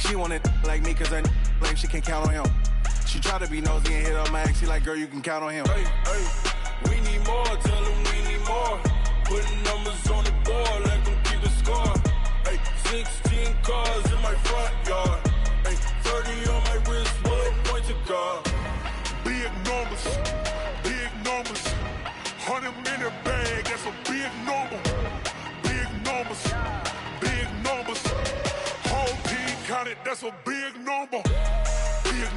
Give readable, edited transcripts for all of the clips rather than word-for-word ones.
She wanted like me cause her like she can count on him. She try to be nosy and hit her max. She like, girl, you can count on him. Hey, we need more, tell them we need more. Putting numbers on the board, let them keep the score. Hey, 16 cars in my front yard. Hey, 30 on my wrist, bullet point to God. Big numbers, 100 minute bag, that's a big number. Big numbers, whole team counted, that's a big number. Big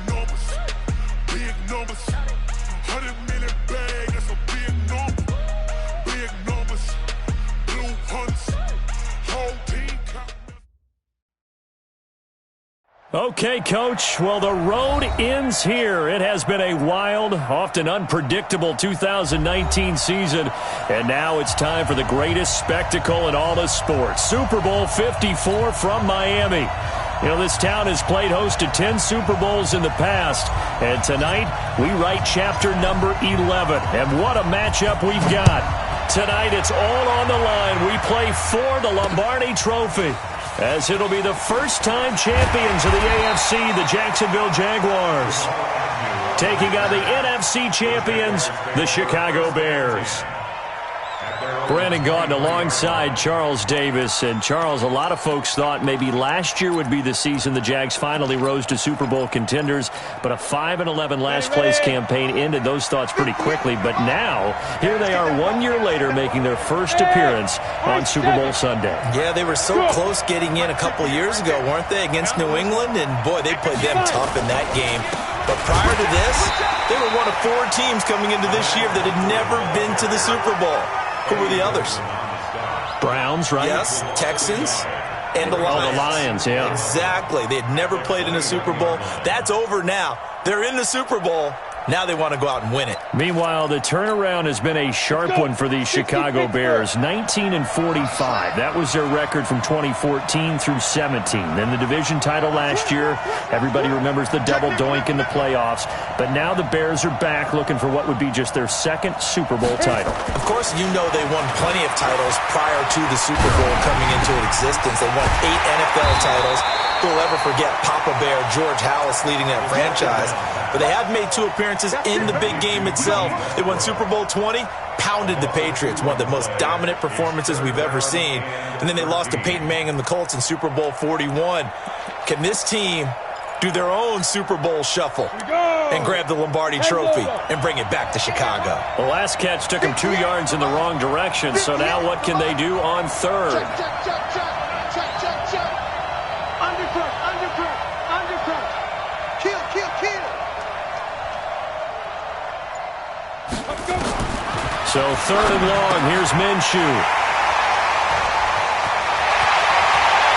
numbers, 100 minute bag, that's a big number. Big numbers, blue hunts, whole team counted. Okay, Coach. Well, the road ends here. It has been a wild, often unpredictable 2019 season. And now it's time for the greatest spectacle in all of sports. Super Bowl 54 from Miami. You know, this town has played host to 10 Super Bowls in the past. And tonight, we write chapter number 11. And what a matchup we've got. Tonight, it's all on the line. We play for the Lombardi Trophy, as it'll be the first-time champions of the AFC, the Jacksonville Jaguars, taking on the NFC champions, the Chicago Bears. Brandon Gaudin alongside Charles Davis. And, Charles, a lot of folks thought maybe last year would be the season the Jags finally rose to Super Bowl contenders, but a 5-11 last-place campaign ended those thoughts pretty quickly. But now, here they are 1 year later making their first appearance on Super Bowl Sunday. Yeah, they were so close getting in a couple of years ago, weren't they, against New England? And, boy, they played them tough in that game. But prior to this, they were one of 4 teams coming into this year that had never been to the Super Bowl. Who were the others? Browns, right? Yes, Texans and the Lions. Oh, the Lions, yeah. Exactly. They had never played in a Super Bowl. That's over now. They're in the Super Bowl. Now they want to go out and win it. Meanwhile, the turnaround has been a sharp one for the Chicago Bears. 19-45. That was their record from 2014 through 17. Then the division title last year. Everybody remembers the double doink in the playoffs. But now the Bears are back looking for what would be just their second Super Bowl title. Of course, you know they won plenty of titles prior to the Super Bowl coming into existence. They won 8 NFL titles. Who'll ever forget Papa Bear, George Halas leading that franchise. But they have made 2 appearances in the big game itself. They won Super Bowl 20, pounded the Patriots, one of the most dominant performances we've ever seen. And then they lost to Peyton Manning and the Colts in Super Bowl 41. Can this team do their own Super Bowl shuffle and grab the Lombardi Trophy and bring it back to Chicago? The last catch took them 2 yards in the wrong direction, so now what can they do on third? So 3rd and long, here's Minshew.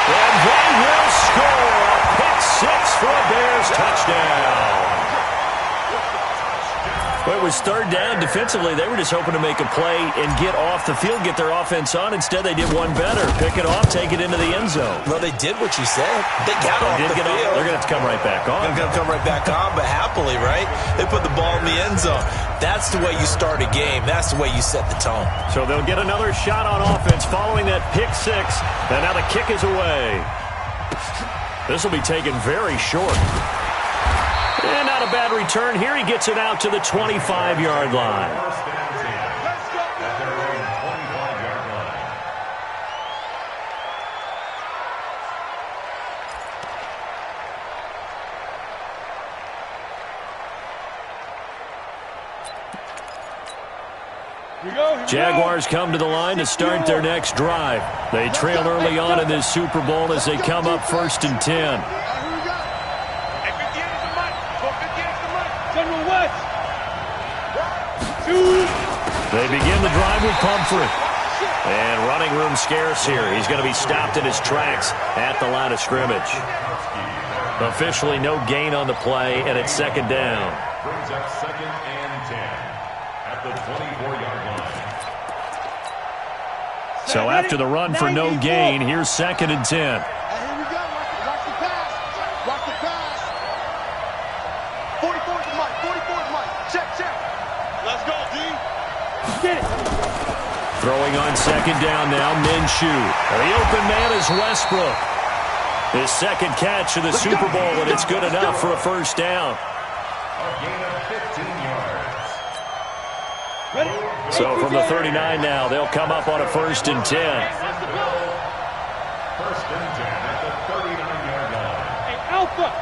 And they will score a pick 6 for a Bears touchdown. Well, it was 3rd down. Defensively, they were just hoping to make a play and get off the field, get their offense on. Instead, they did one better. Pick it off, take it into the end zone. Well, they did what you said. They got off the field. They're going to have to come right back on. They're going to come right back on, but happily, right? They put the ball in the end zone. That's the way you start a game. That's the way you set the tone. So they'll get another shot on offense following that pick 6. And now the kick is away. This will be taken very short. And not a bad return. Here he gets it out to the 25-yard line. Jaguars come to the line to start their next drive. They trail early on in this Super Bowl as they come up 1st and 10. They begin the drive with Pumphrey. And running room scarce here. He's going to be stopped in his tracks at the line of scrimmage. Officially no gain on the play, and it's 2nd down. Brings up 2nd and 10 at the 24-yard line. So after the run for no gain, here's 2nd and 10. Throwing on 2nd down now, Minshew. The open man is Westbrook. His second catch of the Super Bowl, and it's good enough for a first down. A gain of 15 yards. So from the 39 now, they'll come up on a 1st and 10. 1st and 10 at the 39-yard line. Hey, Alpha!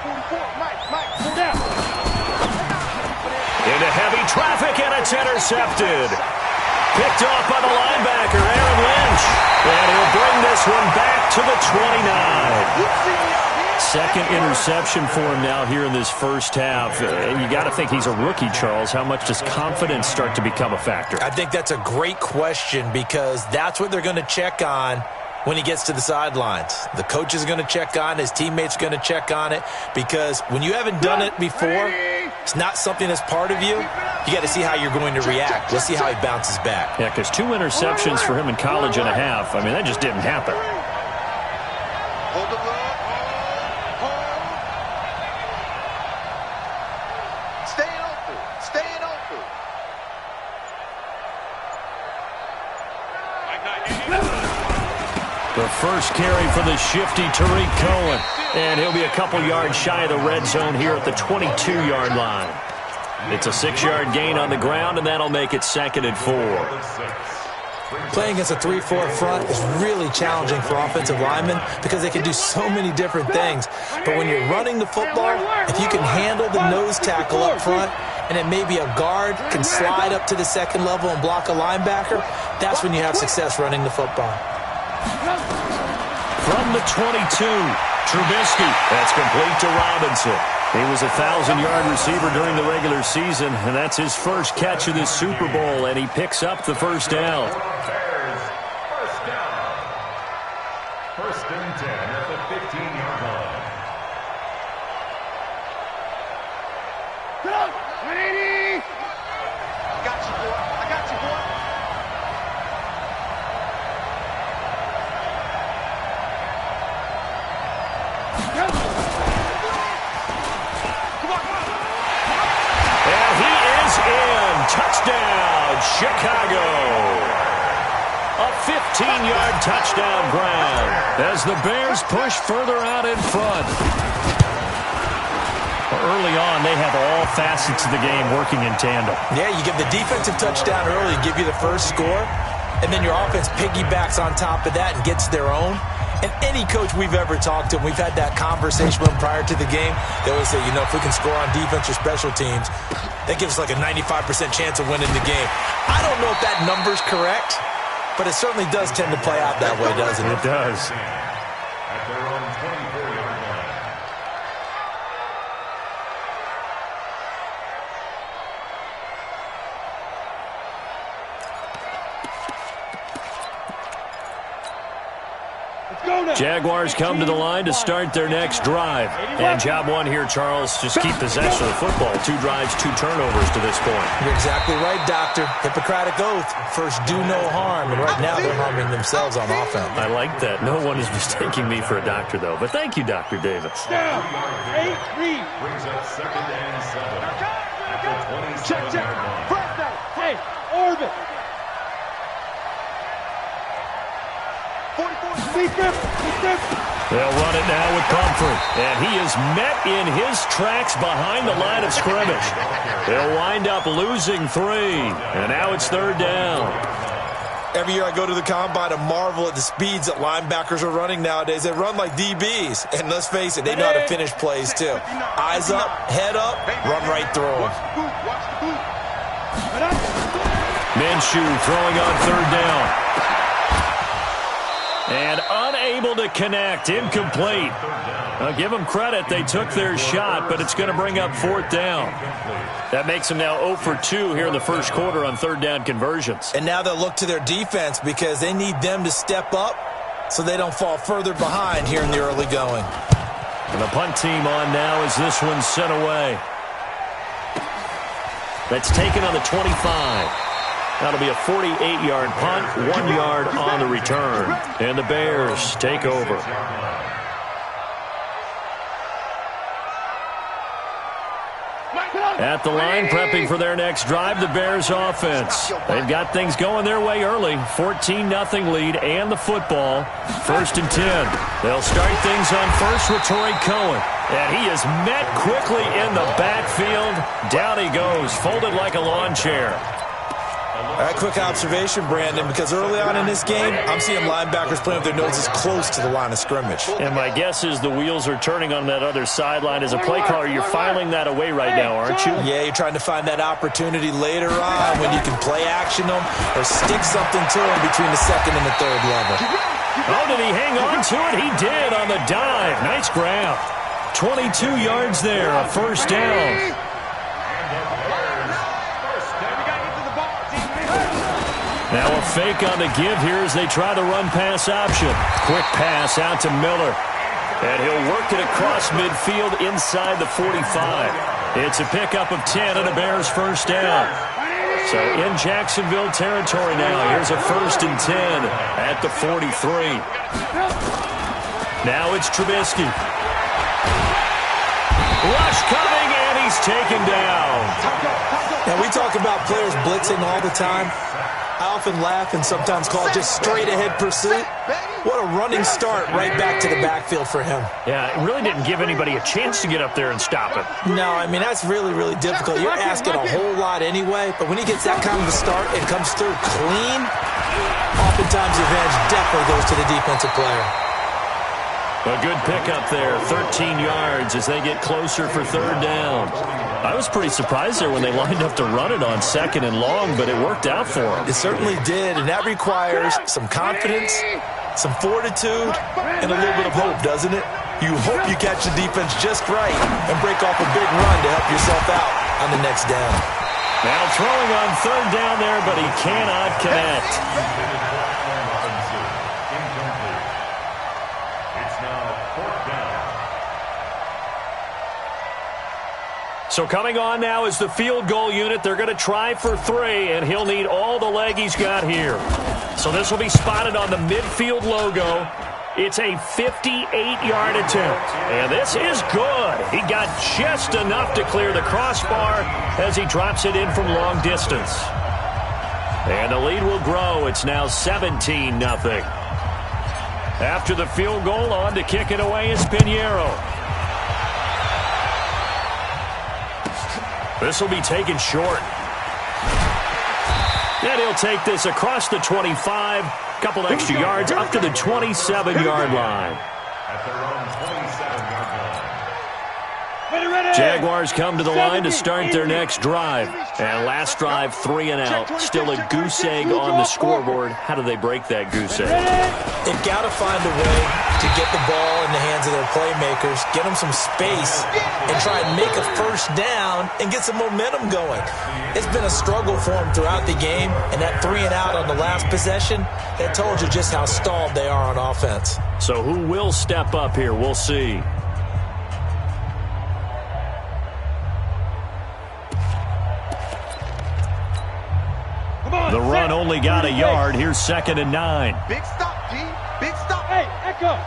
44, Mike, pull down. Into heavy traffic, and it's intercepted. Picked off by the linebacker, Aaron Lynch. And he'll bring this one back to the 29. Second interception for him now here in this first half. And you got to think he's a rookie, Charles. How much does confidence start to become a factor? I think that's a great question because that's what they're going to check on when he gets to the sidelines. The coach is going to check on it. His teammates are going to check on it because when you haven't done it before, it's not something that's part of you. You got to see how you're going to react. Let's see how he bounces back. Yeah, because 2 interceptions for him in college and a half. I mean, that just didn't happen. Hold the ball. Staying open. Staying open. The first carry for the shifty Tariq Cohen. And he'll be a couple yards shy of the red zone here at the 22-yard line. It's a 6-yard gain on the ground, and that'll make it 2nd and 4. Playing against a 3-4 front is really challenging for offensive linemen because they can do so many different things. But when you're running the football, if you can handle the nose tackle up front, and then maybe a guard can slide up to the 2nd level and block a linebacker, that's when you have success running the football. From the 22, Trubisky. That's complete to Robinson. He was a 1,000-yard receiver during the regular season, and that's his first catch of this Super Bowl, and he picks up the first down. Bears, first down. 1st and 10 at the 15-yard line. 180! I got you, boy. I got you, boy. And he is in. Touchdown, Chicago. A 15-yard touchdown grab as the Bears push further out in front. Early on, they have all facets of the game working in tandem. Yeah, you give the defensive touchdown early, give you the first score, and then your offense piggybacks on top of that and gets their own. And any coach we've ever talked to, we've had that conversation with them prior to the game. They always say, you know, if we can score on defense or special teams, that gives us like a 95% chance of winning the game. I don't know if that number's correct, but it certainly does tend to play out that way, doesn't it? It does. At their own 24-yard line. Jaguars come to the line to start their next drive. And job one here, Charles, just keep possession of the football. 2 drives, 2 turnovers to this point. You're exactly right, Doctor. Hippocratic oath. First, do no harm. And right now, they're harming themselves on offense. I like that. No one is mistaking me for a doctor, though. But thank you, Dr. Davis. Down. 8, read. Brings up 2nd and 7 at the 27-yard line. First down. Hey, orbit. 44. They'll run it now with Pumphrey. And he is met in his tracks behind the line of scrimmage. They'll wind up losing 3. And now it's 3rd down. Every year I go to the combine and marvel at the speeds that linebackers are running nowadays. They run like DBs. And let's face it, they know how to finish plays too. Eyes up, head up, run right through them. Minshew throwing on 3rd down. And unable to connect. Incomplete. I'll give them credit. They took their shot, but it's going to bring up 4th down. That makes them now 0 for 2 here in the first quarter on 3rd down conversions. And now they'll look to their defense because they need them to step up so they don't fall further behind here in the early going. And the punt team on now as this one's sent away. That's taken on the 25. That'll be a 48-yard punt, 1 yard on the return. And the Bears take over. At the line, prepping for their next drive, the Bears offense. They've got things going their way early. 14-0 lead and the football. 1st and 10. They'll start things on first with Torrey Cohen. And he is met quickly in the backfield. Down he goes, folded like a lawn chair. All right, quick observation, Brandon, because early on in this game, I'm seeing linebackers playing with their noses close to the line of scrimmage. And my guess is the wheels are turning on that other sideline. As a play caller, you're filing that away right now, aren't you? Yeah, you're trying to find that opportunity later on when you can play action them or stick something to them between the 2nd and the 3rd level. Oh, did he hang on to it? He did on the dive. Nice grab. 22 yards there, a 1st down. Now a fake on the give here as they try the run-pass option. Quick pass out to Miller. And he'll work it across midfield inside the 45. It's a pickup of 10 and a Bears 1st down. So in Jacksonville territory now. Here's a 1st and 10 at the 43. Now it's Trubisky. Rush coming, and he's taken down. Now, we talk about players blitzing all the time. I often laugh and sometimes call it just straight-ahead pursuit. What a running start right back to the backfield for him. Yeah, it really didn't give anybody a chance to get up there and stop him. No, I mean, that's really, really difficult. You're asking a whole lot anyway, but when he gets that kind of a start and comes through clean, oftentimes the advantage definitely goes to the defensive player. A good pickup there, 13 yards as they get closer for 3rd down. I was pretty surprised there when they lined up to run it on 2nd and long, but it worked out for them. It certainly did, and that requires some confidence, some fortitude, and a little bit of hope, doesn't it? You hope you catch the defense just right and break off a big run to help yourself out on the next down. Now throwing on 3rd down there, but he cannot connect. So coming on now is the field goal unit. They're going to try for 3, and he'll need all the leg he's got here. So this will be spotted on the midfield logo. It's a 58-yard attempt, and this is good. He got just enough to clear the crossbar as he drops it in from long distance. And the lead will grow. It's now 17-0. After the field goal, on to kick it away is Pinheiro. This will be taken short. And he'll take this across the 25. Couple extra yards up to the 27-yard line. At their own 27-yard line. Jaguars come to the line to start their next drive. And last drive, 3 and out. Still a goose egg on the scoreboard. How do they break that goose egg? They've got to find a way to get the ball in the hands of their playmakers, get them some space, and try and make a 1st down and get some momentum going. It's been a struggle for them throughout the game, and that 3 and out on the last possession, that told you just how stalled they are on offense. So who will step up here? We'll see. The run only got a yard. Here's 2nd and 9. Big stop, G. Big stop. Hey, Echo.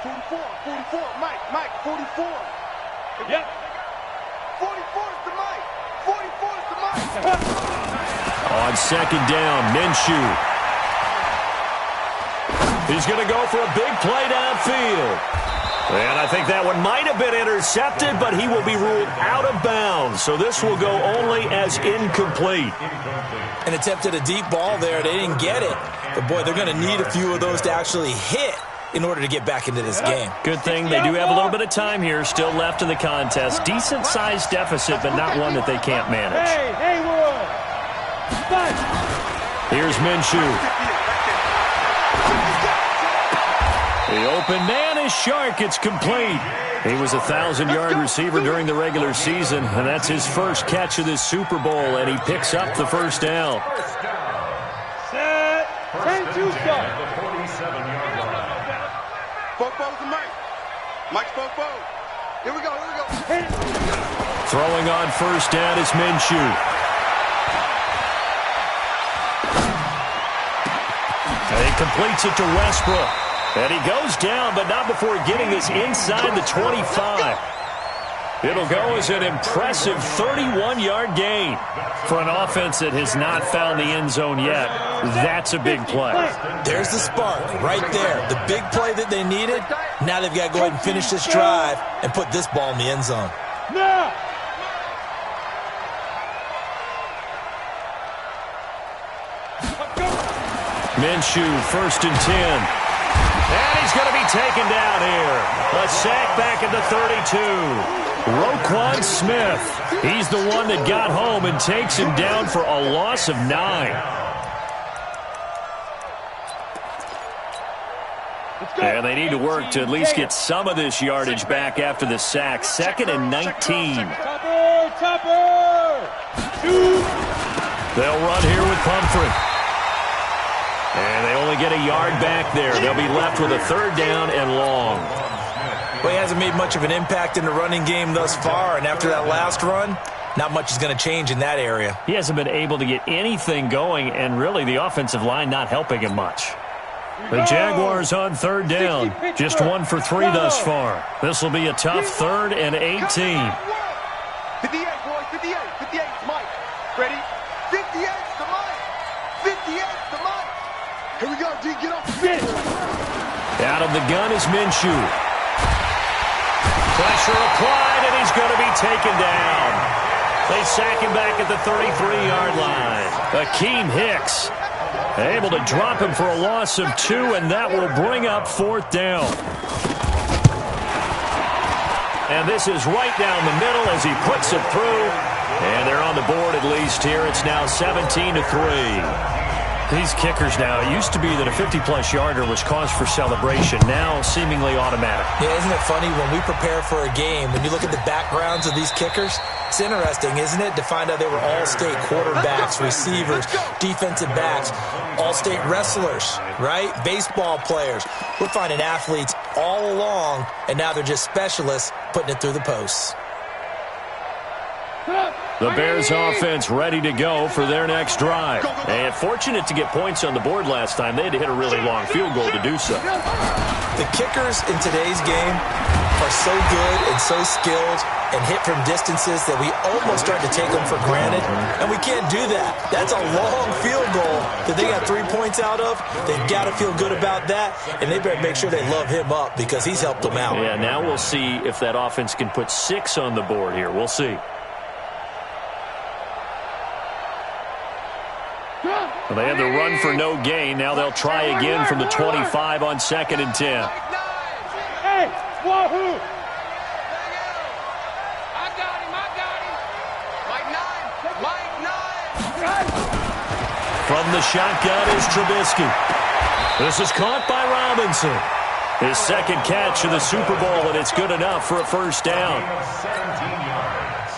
44, Mike, 44. Yep. 44 is the Mike. 44 is the Mike. On 2nd down, Minshew. He's going to go for a big play downfield. And I think that one might have been intercepted, but he will be ruled out of bounds. So this will go only as incomplete. And attempted a deep ball there. They didn't get it. But, boy, they're going to need a few of those to actually hit in order to get back into this game. Good thing they do have a little bit of time here still left in the contest. Decent-sized deficit, but not one that they can't manage. Hey, Haywood. Here's Minshew. The open man is Shark. It's complete. He was a 1,000-yard receiver during the regular season, and that's his first catch of this Super Bowl, and he picks up the 1st down. Set. 10-2 start. The 47-yard line. Fofo's the Mike. Mike's Fofo. Here we go. Throwing on 1st down is Minshew. And he completes it to Westbrook. And he goes down, but not before getting this inside the 25. It'll go as an impressive 31-yard gain. For an offense that has not found the end zone yet, that's a big play. There's the spark right there. The big play that they needed. Now they've got to go ahead and finish this drive and put this ball in the end zone. Now. Minshew, 1st and 10. And he's going to be taken down here. A sack back at the 32. Roquan Smith, he's the one that got home and takes him down for a loss of 9. And they need to work to at least get some of this yardage back after the sack. 2nd and 19. Topper! They'll run here with Pumphrey. And they only get a yard back there. They'll be left with a 3rd down and long. Well, he hasn't made much of an impact in the running game thus far, and after that last run, not much is going to change in that area. He hasn't been able to get anything going, and really the offensive line not helping him much. The Jaguars on 3rd down. Just 1 for 3 thus far. This will be a tough 3rd and 18. 58, boys, 58, 58, Mike. Ready? 58's the Mike. 58's the Mike. Here we go, D, get off the bench. Out of the gun is Minshew. Pressure applied, and he's going to be taken down. They sack him back at the 33-yard line. Akeem Hicks able to drop him for a loss of 2, and that will bring up 4th down. And this is right down the middle as he puts it through. And they're on the board at least here. It's now 17-3. These kickers now, it used to be that a 50-plus yarder was cause for celebration. Now seemingly automatic. Yeah, isn't it funny when we prepare for a game, when you look at the backgrounds of these kickers, it's interesting, isn't it, to find out they were all-state quarterbacks, receivers, defensive backs, all-state wrestlers, right? Baseball players. We're finding athletes all along, and now they're just specialists putting it through the posts. The Bears offense ready to go for their next drive. And fortunate to get points on the board last time. They had to hit a really long field goal to do so. The kickers in today's game are so good and so skilled and hit from distances that we almost start to take them for granted. And we can't do that. That's a long field goal that they got 3 points out of. They've got to feel good about that. And they better make sure they love him up because he's helped them out. Yeah, now we'll see if that offense can put 6 on the board here. We'll see. Well, they had the run for no gain. Now they'll try again from the 25 on 2nd and 10. Hey, wahoo! I got him. Mike 9. From the shotgun is Trubisky. This is caught by Robinson. His 2nd catch of the Super Bowl, and it's good enough for a 1st down. 17 yards.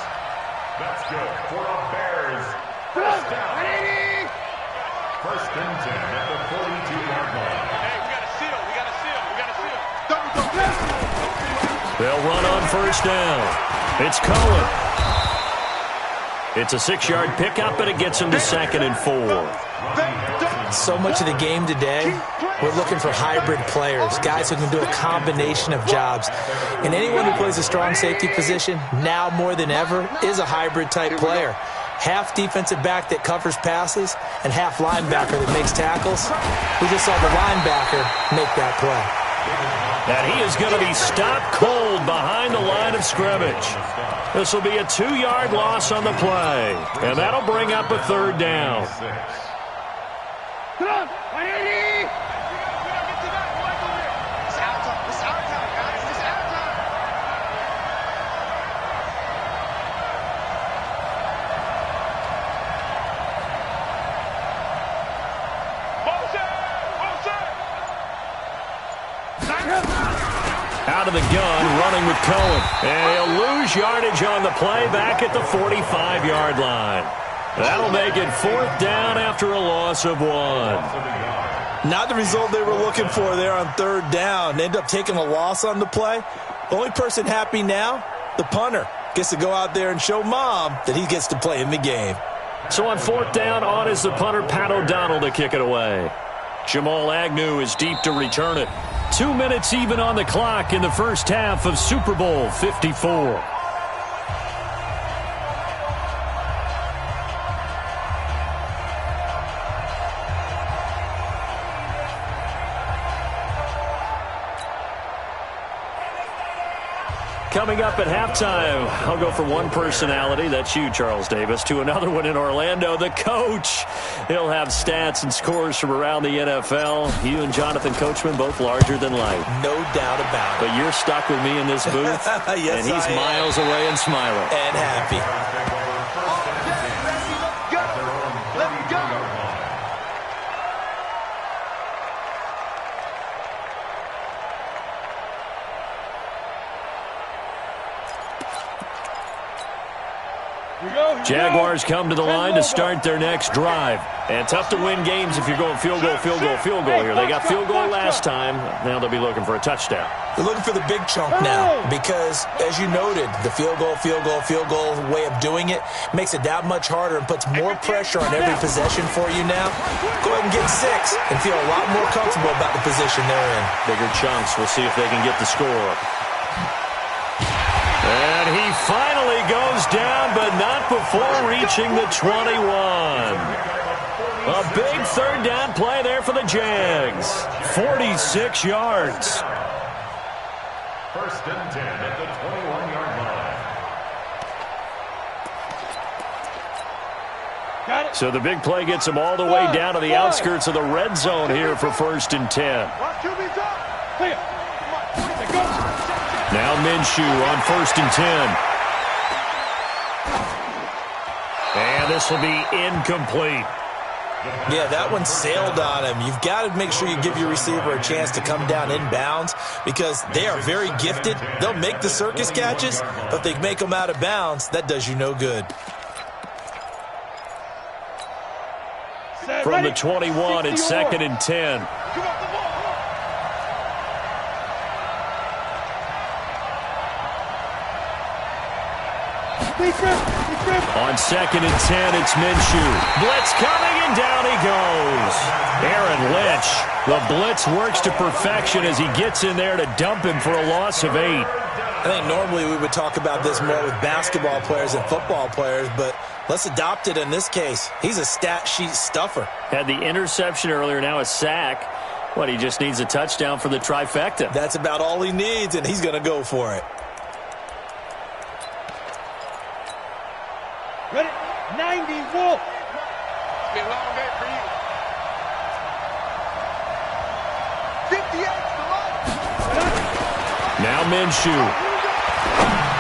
That's good for the Bears. 1st down. 1st and 10 at the 42-yard line. Hey, we got a seal. They'll run on 1st down. It's Cohen. It's a 6-yard pickup, and it gets him to 2nd and 4. So much of the game today, we're looking for hybrid players, guys who can do a combination of jobs. And anyone who plays a strong safety position, now more than ever, is a hybrid type player. Half defensive back that covers passes and half linebacker that makes tackles. We just saw the linebacker make that play. And he is going to be stopped cold behind the line of scrimmage. This will be a 2-yard loss on the play. And that'll bring up a 3rd down. Come on, 180! It's our time. It's our time, guys. It's our time. Out of the gun, running with Cohen. And he'll lose yardage on the play back at the 45-yard line. That'll make it 4th down after a loss of 1. Not the result they were looking for there on 3rd down. They end up taking a loss on the play. The only person happy now, the punter, gets to go out there and show Mom that he gets to play in the game. So on 4th down, on is the punter, Pat O'Donnell, to kick it away. Jamal Agnew is deep to return it. 2 minutes even on the clock in the first half of Super Bowl 54. Coming up at halftime, I'll go from one personality, that's you, Charles Davis, to another one in Orlando, the coach. He'll have stats and scores from around the NFL. You and Jonathan Coachman, both larger than life. No doubt about it. But you're stuck with me in this booth, yes, and he's miles away and smiling. And happy. Let's go. Jaguars come to the line to start their next drive. And tough to win games if you're going field goal here. They got field goal last time. Now they'll be looking for a touchdown. They're looking for the big chunk now because, as you noted, the field goal way of doing it makes it that much harder and puts more pressure on every possession for you now. Go ahead and get 6 and feel a lot more comfortable about the position they're in. Bigger chunks. We'll see if they can get the score. And he finally goes down, but not before reaching the 21. A big third down play there for the Jags. 46 yards. First and 10 at the 21-yard line. Got it. So the big play gets him all the way down to the outskirts of the red zone here for first and 10. Watch QB's up. Clear. Come on. Go. Now Minshew on first and 10. And this will be incomplete. Yeah, that one sailed on him. You've got to make sure you give your receiver a chance to come down inbounds because they are very gifted. They'll make the circus catches, but if they make them out of bounds, that does you no good. From the 21, it's second and 10. On second and 10, it's Minshew. Blitz coming, and down he goes. Aaron Lynch. The blitz works to perfection as he gets in there to dump him for a loss of 8. I think normally we would talk about this more with basketball players and football players, but let's adopt it in this case. He's a stat sheet stuffer. Had the interception earlier, now a sack. What, he just needs a touchdown for the trifecta. That's about all he needs, and he's going to go for it. Ready? 90, Wolf. It's been a long day for you. 58 to Mike. Now Minshew.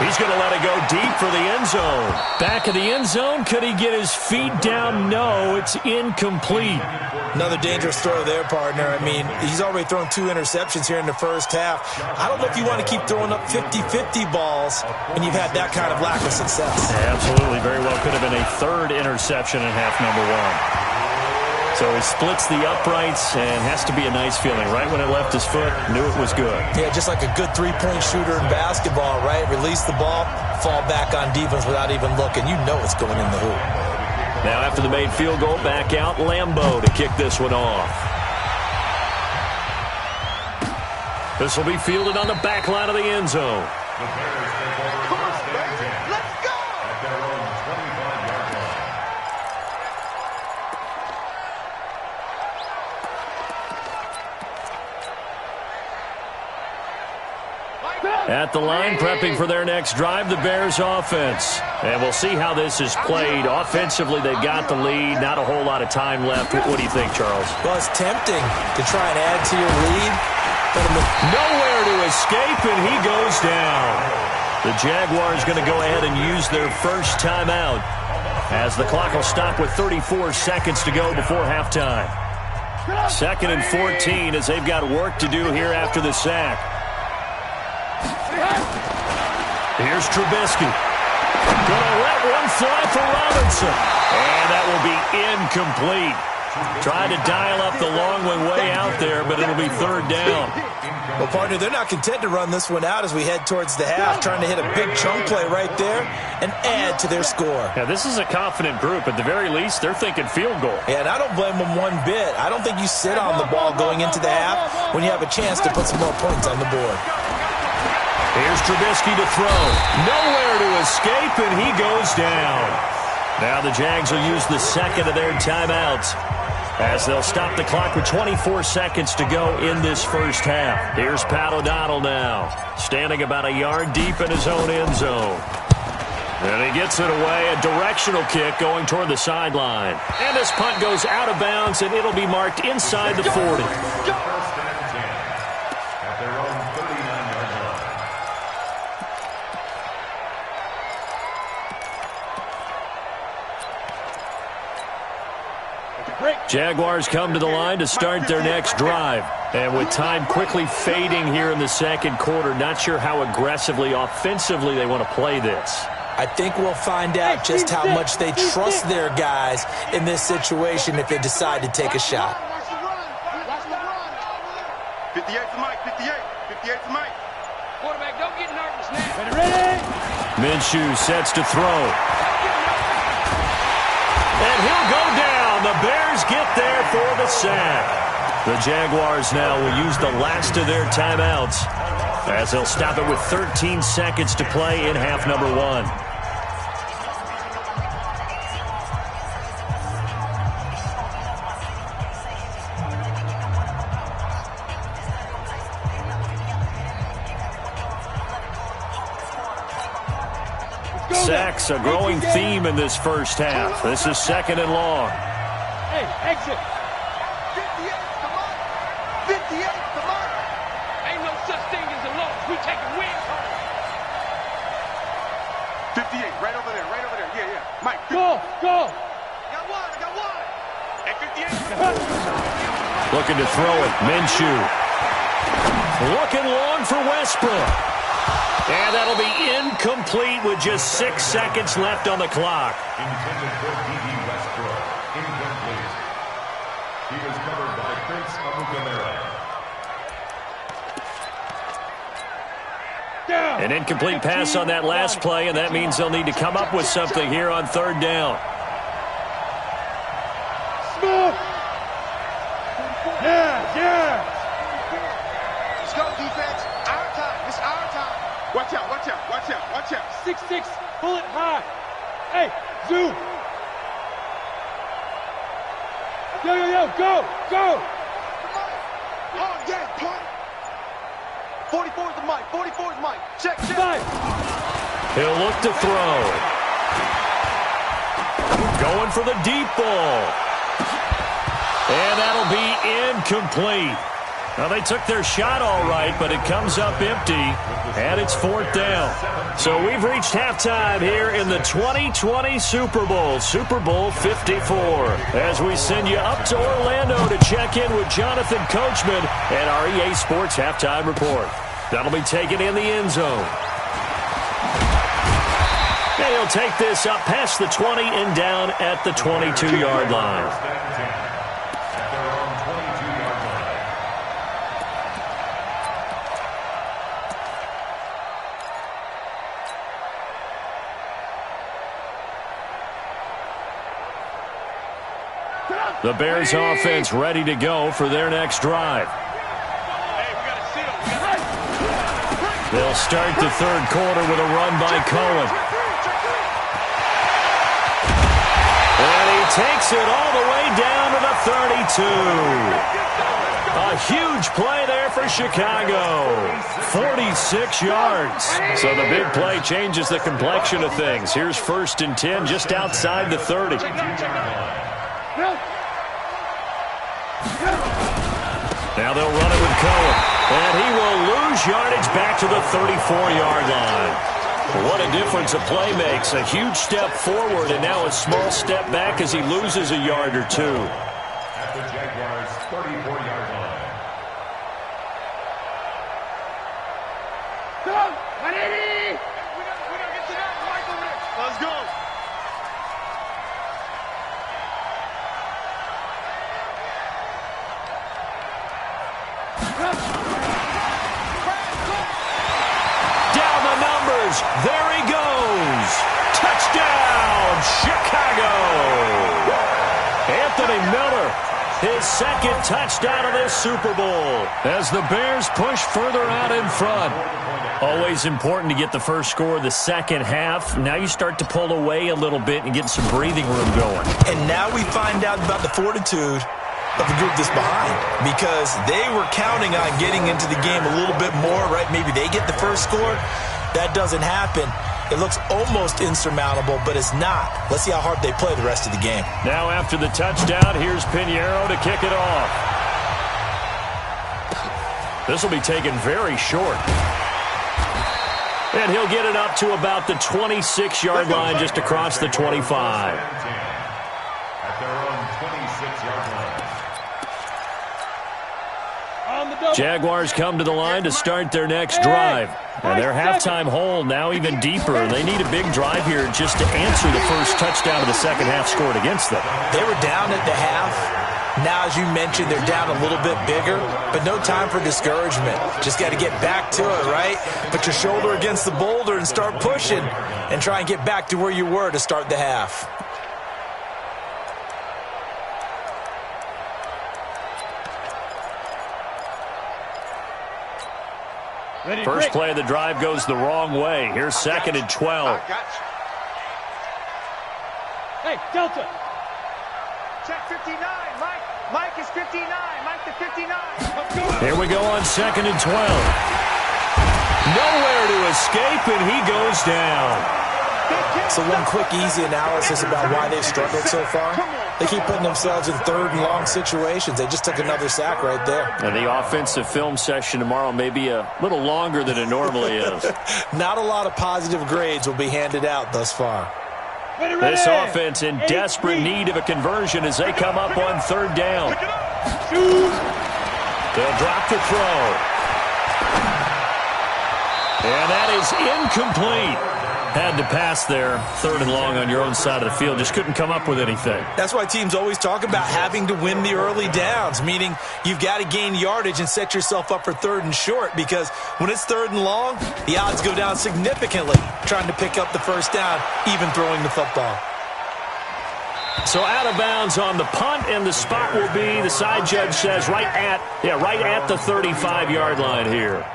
He's going to let it go deep for the end zone. Back of the end zone. Could he get his feet down? No, it's incomplete. Another dangerous throw there, partner. I mean, he's already thrown 2 interceptions here in the first half. I don't know if you want to keep throwing up 50-50 balls when you've had that kind of lack of success. Absolutely. Very well could have been a third interception in half number 1. So he splits the uprights and has to be a nice feeling. Right when it left his foot, knew it was good. Yeah, just like a good three-point shooter in basketball, right? Release the ball, fall back on defense without even looking. You know it's going in the hoop. Now after the made field goal, back out Lambeau to kick this one off. This will be fielded on the back line of the end zone. Come on, baby. Let's go. At their own 25-yard line. At the line, prepping for their next drive, the Bears offense. And we'll see how this is played. Offensively, they've got the lead. Not a whole lot of time left. What do you think, Charles? Well, it's tempting to try and add to your lead. But nowhere to escape, and he goes down. The Jaguars going to go ahead and use their first timeout as the clock will stop with 34 seconds to go before halftime. Second and 14 as they've got work to do here after the sack. Here's Trubisky. Gonna let one fly for Robinson. And that will be incomplete. Tried to dial up the long one way out there, but it'll be third down. Well, partner, they're not content to run this one out as we head towards the half, trying to hit a big chunk play right there and add to their score. Yeah, this is a confident group. At the very least, they're thinking field goal. Yeah, and I don't blame them one bit. I don't think you sit on the ball going into the half when you have a chance to put some more points on the board. Here's Trubisky to throw. Nowhere to escape, and he goes down. Now the Jags will use the second of their timeouts as they'll stop the clock with 24 seconds to go in this first half. Here's Pat O'Donnell now, standing about a yard deep in his own end zone. And he gets it away, a directional kick going toward the sideline. And this punt goes out of bounds, and it'll be marked inside the 40. First and 10 at their own 39-yard line. Jaguars come to the line to start their next drive. And with time quickly fading here in the second quarter, not sure how aggressively, offensively they want to play this. I think we'll find out just how much they trust their guys in this situation if they decide to take a shot. 58 to Mike, 58 to Mike. Quarterback, don't get nervous now. Ready? Minshew sets to throw. And he'll go down. The Bears get there for the sack. The Jaguars now will use the last of their timeouts as they'll stop it with 13 seconds to play in half number one. Sacks, a growing theme in this first half. This is second and long. Hey, exit. 58 to Mike. 58 to Mike. Ain't no such thing as a loss. We taking wins home. 58, right over there. Yeah. Mike, Go. I got one. Hey, 58. Looking to throw it. Minshew. Looking long for Westbrook. And that'll be incomplete with just 6 seconds left on the clock. Intended for D.D. Westbrook. Incomplete. He was covered by Prince Amukamara. An incomplete pass on that last play, and that means they'll need to come up with something here on third down. Smooth. Yeah. Let's go, defense. Our time. It's our time. Watch out. 6-6, pull it high. Hey, zoom. Yo, go. Oh, yeah, punt. 44 is the Mike. Check. Mike. He'll look to throw. Going for the deep ball. And that'll be incomplete. Now, they took their shot all right, but it comes up empty, and it's fourth down. So we've reached halftime here in the 2020 Super Bowl, Super Bowl 54, as we send you up to Orlando to check in with Jonathan Coachman and our EA Sports Halftime Report. That'll be taken in the end zone. And he'll take this up past the 20 and down at the 22-yard line. The Bears offense ready to go for their next drive. They'll start the third quarter with a run by Cohen. And he takes it all the way down to the 32. A huge play there for Chicago. 46 yards. So the big play changes the complexion of things. Here's first and 10 just outside the 30. Now they'll run it with Cohen. And he will lose yardage back to the 34-yard line. What a difference a play makes. A huge step forward and now a small step back as he loses a yard or two. At the Jaguars' 34-yard line. Let's go. throws. There he goes. Touchdown, Chicago. Anthony Miller, his second touchdown of this Super Bowl as the Bears push further out in front. Always important to get the first score of the second half. Now you start to pull away a little bit and get some breathing room going. And now we find out about the fortitude of the group that's behind, because they were counting on getting into the game a little bit more, right? Maybe they get the first score. That doesn't happen. It looks almost insurmountable, but it's not. Let's see how hard they play the rest of the game. Now after the touchdown, here's Pinheiro to kick it off. This will be taken very short. And he'll get it up to about the 26-yard line, just across the 25. At their own 26-yard line. Jaguars come to the line to start their next drive. And their halftime hole now even deeper. They need a big drive here just to answer the first touchdown of the second half scored against them. They were down at the half. Now, as you mentioned, they're down a little bit bigger, but no time for discouragement. Just got to get back to it, right? Put your shoulder against the boulder and start pushing and try and get back to where you were to start the half. First play of the drive goes the wrong way. Here's second and 12. Hey, Delta. Check 59, Mike. Mike is 59. Mike to 59. Here we go on second and 12. Nowhere to escape, and he goes down. So one quick, easy analysis about why they've struggled so far. They keep putting themselves in third and long situations. They just took another sack right there. And the offensive film session tomorrow may be a little longer than it normally is. Not a lot of positive grades will be handed out thus far. This offense in desperate need of a conversion as they come up on third down. They'll drop the throw. And that is incomplete. Had to pass there, third and long on your own side of the field. Just couldn't come up with anything. That's why teams always talk about having to win the early downs, meaning you've got to gain yardage and set yourself up for third and short, because when it's third and long, the odds go down significantly trying to pick up the first down, even throwing the football. So out of bounds on the punt, and the spot will be, the side judge says, right at the 35-yard line here.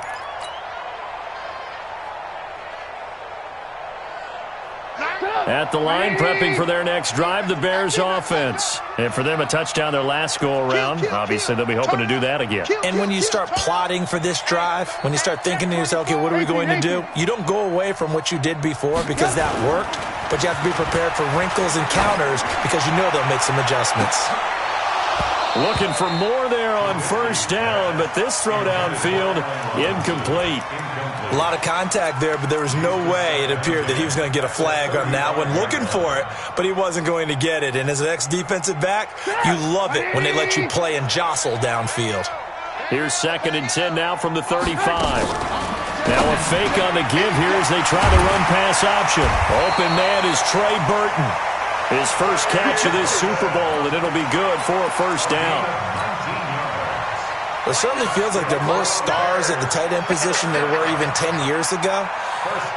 At the line, prepping for their next drive, the Bears offense. And for them, a touchdown their last go-around. Obviously, they'll be hoping to do that again. And when you start plotting for this drive, when you start thinking to yourself, okay, what are we going to do? You don't go away from what you did before because that worked, but you have to be prepared for wrinkles and counters because you know they'll make some adjustments. Looking for more there on first down, but this throw downfield, incomplete. A lot of contact there, but there was no way it appeared that he was going to get a flag on that one. Looking for it, but he wasn't going to get it. And as an ex-defensive back, you love it when they let you play and jostle downfield. Here's second and 10 now from the 35. Now a fake on the give here as they try the run-pass option. Open man is Trey Burton. His first catch of this Super Bowl, and it'll be good for a first down. It certainly feels like there are more stars at the tight end position than there were even 10 years ago.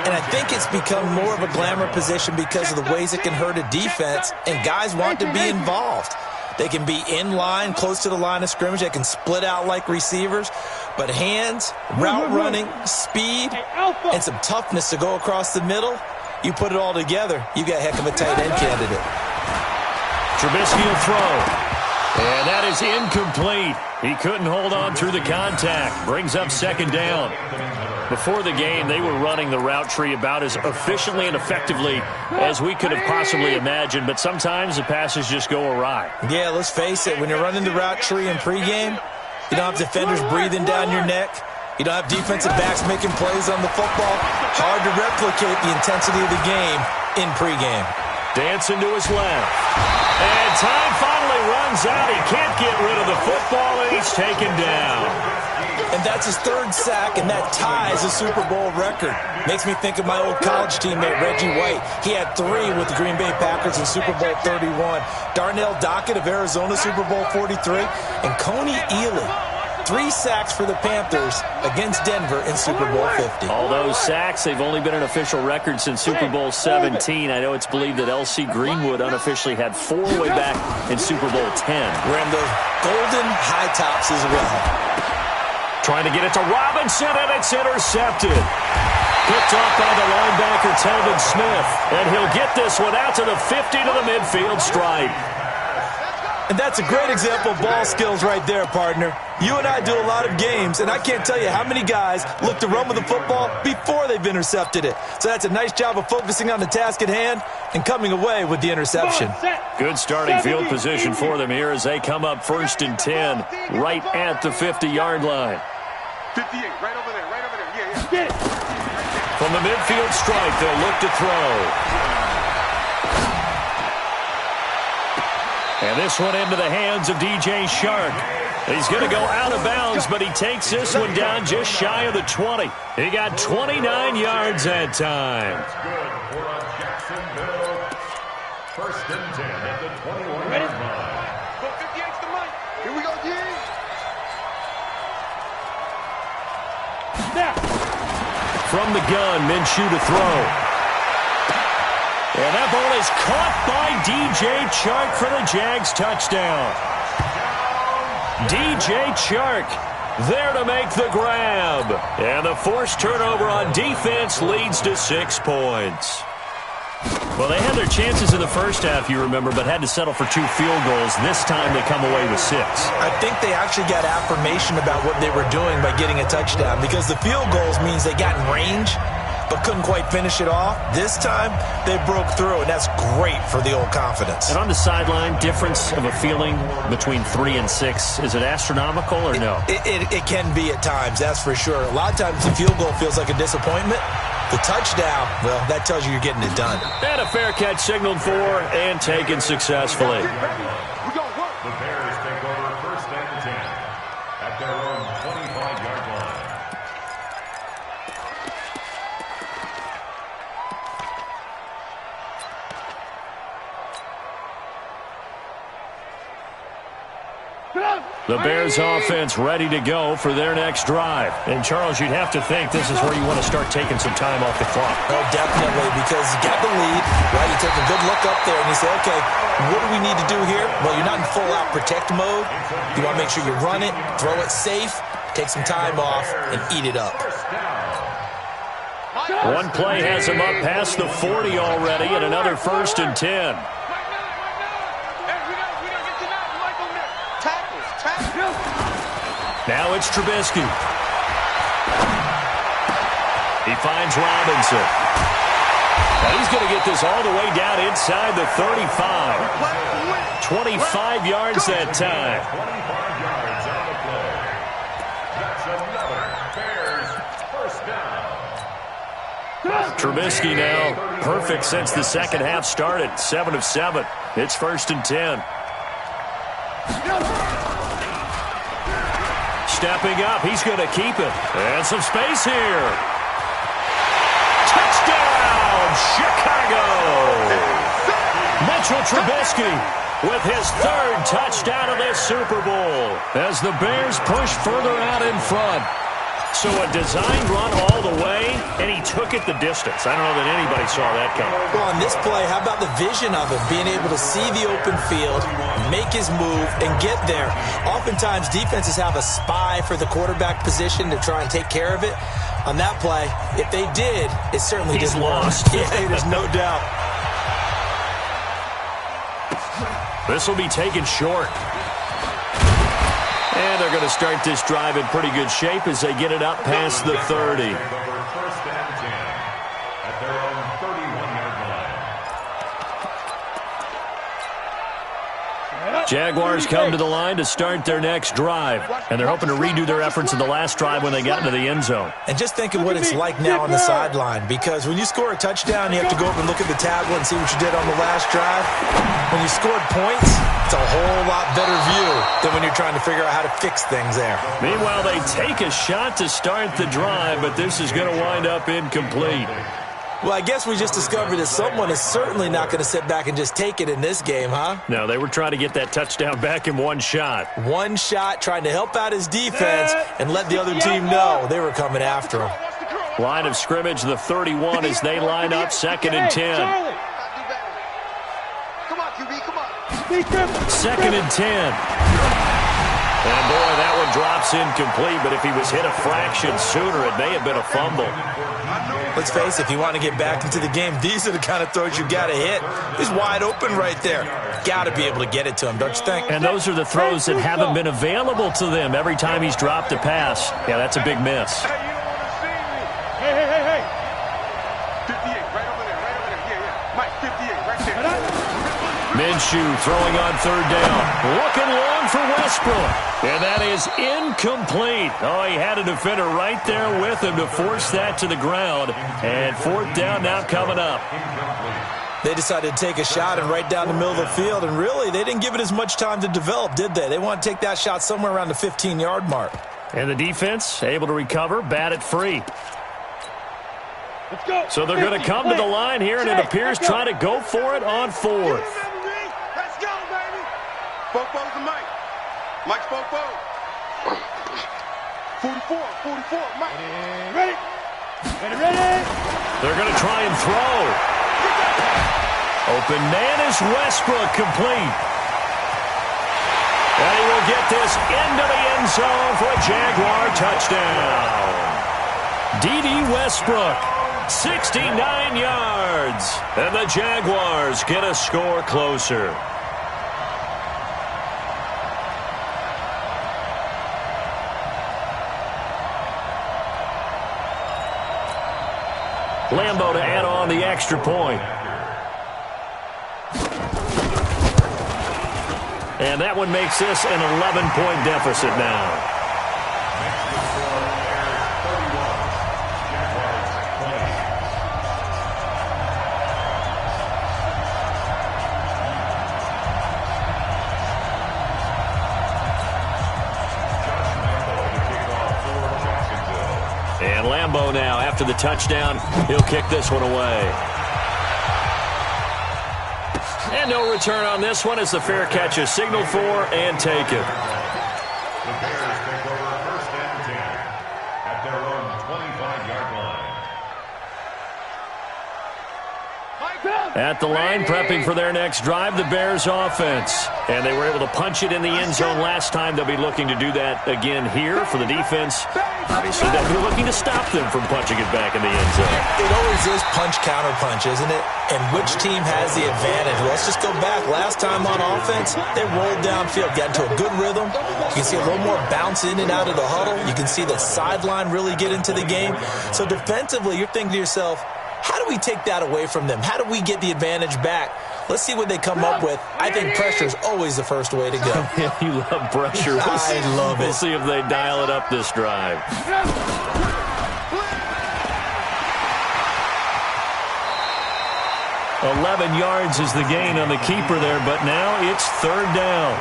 And I think it's become more of a glamour position because of the ways it can hurt a defense, and guys want to be involved. They can be in line, close to the line of scrimmage. They can split out like receivers. But hands, route running, speed, and some toughness to go across the middle, you put it all together, you got a heck of a tight end candidate. Trubisky will throw. And that is incomplete. He couldn't hold on through the contact. Brings up second down. Before the game, they were running the route tree about as efficiently and effectively as we could have possibly imagined, but sometimes the passes just go awry. Yeah, let's face it. When you're running the route tree in pregame, you don't have defenders breathing down your neck. You don't have defensive backs making plays on the football. Hard to replicate the intensity of the game in pregame. Dancing to his left. And time finally runs out. He can't get rid of the football, and he's taken down. And that's his third sack, and that ties a Super Bowl record. Makes me think of my old college teammate, Reggie White. He had 3 with the Green Bay Packers in Super Bowl 31. Darnell Dockett of Arizona, Super Bowl 43. And Coney Ealy 3 sacks for the Panthers against Denver in Super Bowl 50. All those sacks, they've only been an official record since Super Bowl 17. I know it's believed that L.C. Greenwood unofficially had 4 way back in Super Bowl 10. Wearing those golden high tops as well. Trying to get it to Robinson, and it's intercepted. Picked off by the linebacker, Telvin Smith. And he'll get this one out to the 50 to the midfield stripe. And that's a great example of ball skills right there, partner. You and I do a lot of games, and I can't tell you how many guys look to run with the football before they've intercepted it. So that's a nice job of focusing on the task at hand and coming away with the interception. Good starting field position for them here as they come up 1st and 10 right at the 50-yard line. 58, right over there, right over there. Yeah, yeah. Get it. From the midfield stripe, they'll look to throw. And this one into the hands of DJ Shark. He's going to go out of bounds, but he takes this one down just shy of the 20. He got 29 yards that time. That's good for a Jacksonville. 1st and 10 at the 21-yard line. Go 58's the mic. Here we go, D. Now. From the gun, Minshew to throw. And that ball is caught by DJ Chark for the Jags touchdown. DJ Chark there to make the grab. And the forced turnover on defense leads to 6 points. Well, they had their chances in the first half, you remember, but had to settle for 2 field goals. This time they come away with 6. I think they actually got affirmation about what they were doing by getting a touchdown, because the field goals means they got in range but couldn't quite finish it off. This time, they broke through, and that's great for the old confidence. And on the sideline, difference of a feeling between 3 and 6, is it astronomical or no? It can be at times, that's for sure. A lot of times, the field goal feels like a disappointment. The touchdown, well, that tells you you're getting it done. And a fair catch signaled for and taken successfully. The Bears take over 1st and 10 at their own 25-yard line. The Bears offense ready to go for their next drive. And, Charles, you'd have to think this is where you want to start taking some time off the clock. Oh, definitely, because you got the lead, right? You take a good look up there and you say, okay, what do we need to do here? Well, you're not in full-out protect mode. You want to make sure you run it, throw it safe, take some time off, and eat it up. One play has him up past the 40 already, and another 1st and 10. Now it's Trubisky. He finds Robinson. And he's going to get this all the way down inside the 35. 25 yards that time. 25 yards on the play. That's another Bears 1st down. Trubisky now perfect since the second half started. 7 of 7. It's 1st and 10. Stepping up, he's going to keep it. And some space here. Touchdown, Chicago! Mitchell Trubisky with his 3rd touchdown of this Super Bowl as the Bears push further out in front. So a designed run all the way, and he took it the distance. I don't know that anybody saw that coming. Well, on this play, how about the vision of him, being able to see the open field, make his move, and get there. Oftentimes, defenses have a spy for the quarterback position to try and take care of it. On that play, if they did, it certainly He's didn't lost. work. Yeah, there's no doubt. This will be taken short. And they're going to start this drive in pretty good shape as they get it up past the 30. 1st and 10 at their own 31-yard line. Jaguars come to the line to start their next drive. And they're hoping to redo their efforts in the last drive when they got into the end zone. And just think of what it's like now on the sideline, because when you score a touchdown, you have to go up and look at the tablet and see what you did on the last drive. When you scored points, it's a whole lot better view than when you're trying to figure out how to fix things there. Meanwhile, they take a shot to start the drive, but this is going to wind up incomplete. Well, I guess we just discovered that someone is certainly not going to sit back and just take it in this game, huh? No, they were trying to get that touchdown back in one shot. One shot, trying to help out his defense and let the other team know they were coming after him. Line of scrimmage, the 31 as they line up, 2nd and 10. Come on, QB, come on. 2nd and 10. And, boy, that one drops incomplete, but if he was hit a fraction sooner, it may have been a fumble. Let's face it, if you want to get back into the game, these are the kind of throws you got to hit. He's wide open right there. Got to be able to get it to him, don't you think? And those are the throws that haven't been available to them every time he's dropped a pass. Yeah, that's a big miss. Hey, you don't want to see me. Hey. 58, right over there. Yeah. Mike, 58, right there. Minshew throwing on 3rd down. Looking long for Westbrook. And that is incomplete. Oh, he had a defender right there with him to force that to the ground. And 4th down now coming up. They decided to take a shot and right down the middle of the field, and really, they didn't give it as much time to develop, did they? They want to take that shot somewhere around the 15-yard mark. And the defense able to recover, bat it free. Let's go. So they're going to come to the line here, and it appears trying to go for it on 4th. Let's go, baby. Fofo's the Mike. Mike's Fofo. 44, Mike. Ready? They're going to try and throw. Open man is Westbrook, complete. And he will get this into the end zone for a Jaguar touchdown. D.D. Westbrook, 69 yards. And the Jaguars get a score closer. Lambeau to add on the extra point. And that one makes this an 11-point deficit now. And Lambeau now, after the touchdown, he'll kick this one away. And no return on this one as the fair catch is signaled for and taken. The Bears take over 1st and 10 at their own 25-yard line. At the line, prepping for their next drive, the Bears offense. And they were able to punch it in the end zone last time. They'll be looking to do that again here for the defense. Obviously, they'll be looking to stop them from punching it back in the end zone. It always is punch-counter-punch, isn't it? And which team has the advantage? Well, let's just go back. Last time on offense, they rolled downfield, got into a good rhythm. You can see a little more bounce in and out of the huddle. You can see the sideline really get into the game. So defensively, you're thinking to yourself, how do we take that away from them? How do we get the advantage back? Let's see what they come up with. I think pressure is always the first way to go. Yeah, you love pressure. I love it. We'll see if they dial it up this drive. 11 yards is the gain on the keeper there, but now it's 3rd down.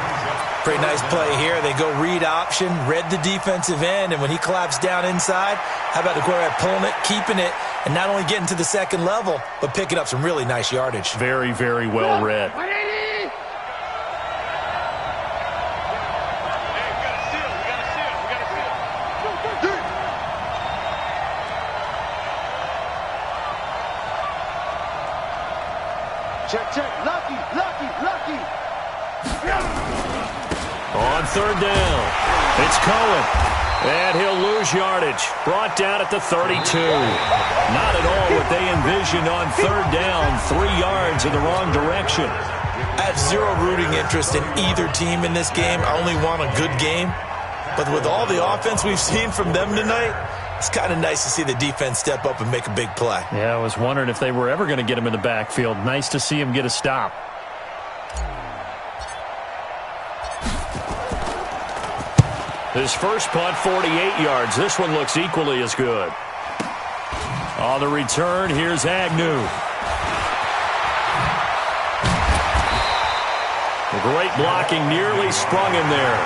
Pretty nice play here. They go read option, read the defensive end, and when he collapsed down inside, how about the quarterback pulling it, keeping it, and not only getting to the second level, but picking up some really nice yardage. Very, very well read. Check. Lucky. On 3rd down, it's Cohen. And he'll lose yardage. Brought down at the 32. Not at all what they envisioned on 3rd down. 3 yards in the wrong direction. I have zero rooting interest in either team in this game. I only want a good game. But with all the offense we've seen from them tonight, it's kind of nice to see the defense step up and make a big play. Yeah, I was wondering if they were ever going to get him in the backfield. Nice to see him get a stop. His first punt, 48 yards. This one looks equally as good. On the return, here's Agnew. Great blocking, nearly sprung him there.